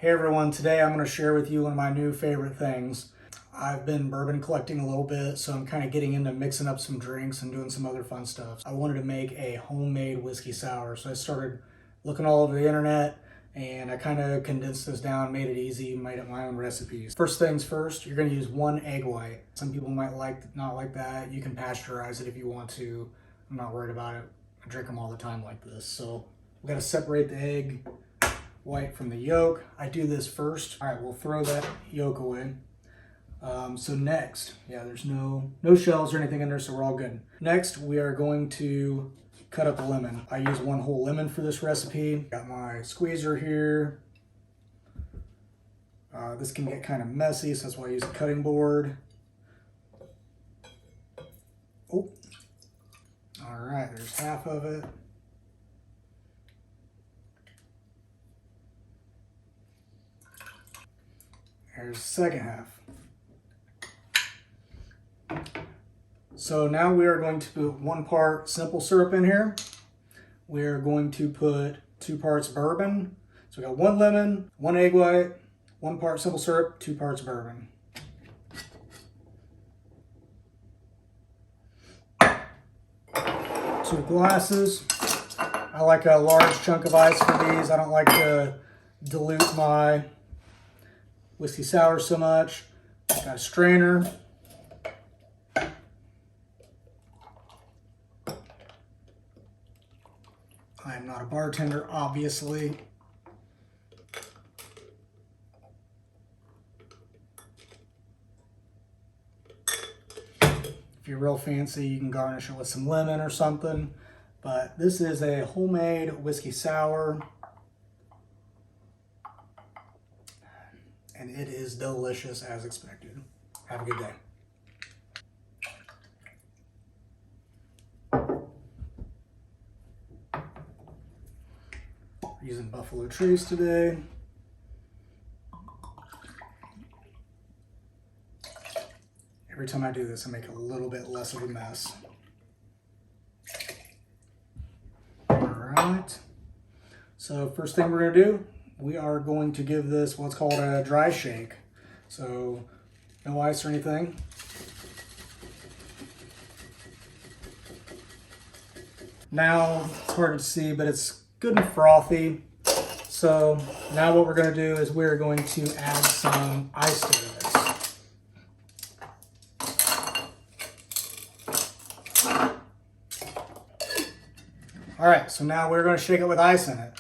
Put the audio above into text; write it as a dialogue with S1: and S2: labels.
S1: Hey everyone, today I'm going to share with you one of my new favorite things. I've been bourbon collecting a little bit, so I'm kind of getting into mixing up some drinks and doing some other fun stuff. I wanted to make a homemade whiskey sour, so I started looking all over the internet and I kind of condensed this down, made it easy, made up my own recipes. First things first, you're going to use 1 egg white. Some people might not like that. You can pasteurize it if you want to. I'm not worried about it. I drink them all the time like this. So we've got to separate the egg white from the yolk. I do this first. All right, we'll throw that yolk away. So next, there's no shells or anything in there, so we're all good. Next, we are going to cut up a lemon. I use 1 whole lemon for this recipe. Got my squeezer here. This can get kind of messy, so that's why I use a cutting board. Oh, all right, there's half of it. Here's the second half. So now we are going to put 1 part simple syrup in here. We are going to put 2 parts bourbon. So we got 1 lemon, 1 egg white, 1 part simple syrup, 2 parts bourbon. 2 glasses. I like a large chunk of ice for these. I don't like to dilute my whiskey sour so much. Got a strainer. I am not a bartender, obviously. If you're real fancy, you can garnish it with some lemon or something. But this is a homemade whiskey sour. And it is delicious as expected. Have a good day. We're using Buffalo Trace today. Every time I do this, I make a little bit less of a mess. All right. So first thing we're gonna do, we are going to give this what's called a dry shake. So no ice or anything. Now, it's hard to see, but it's good and frothy. So now what we're going to do is we're going to add some ice to this. All right, so now we're going to shake it with ice in it.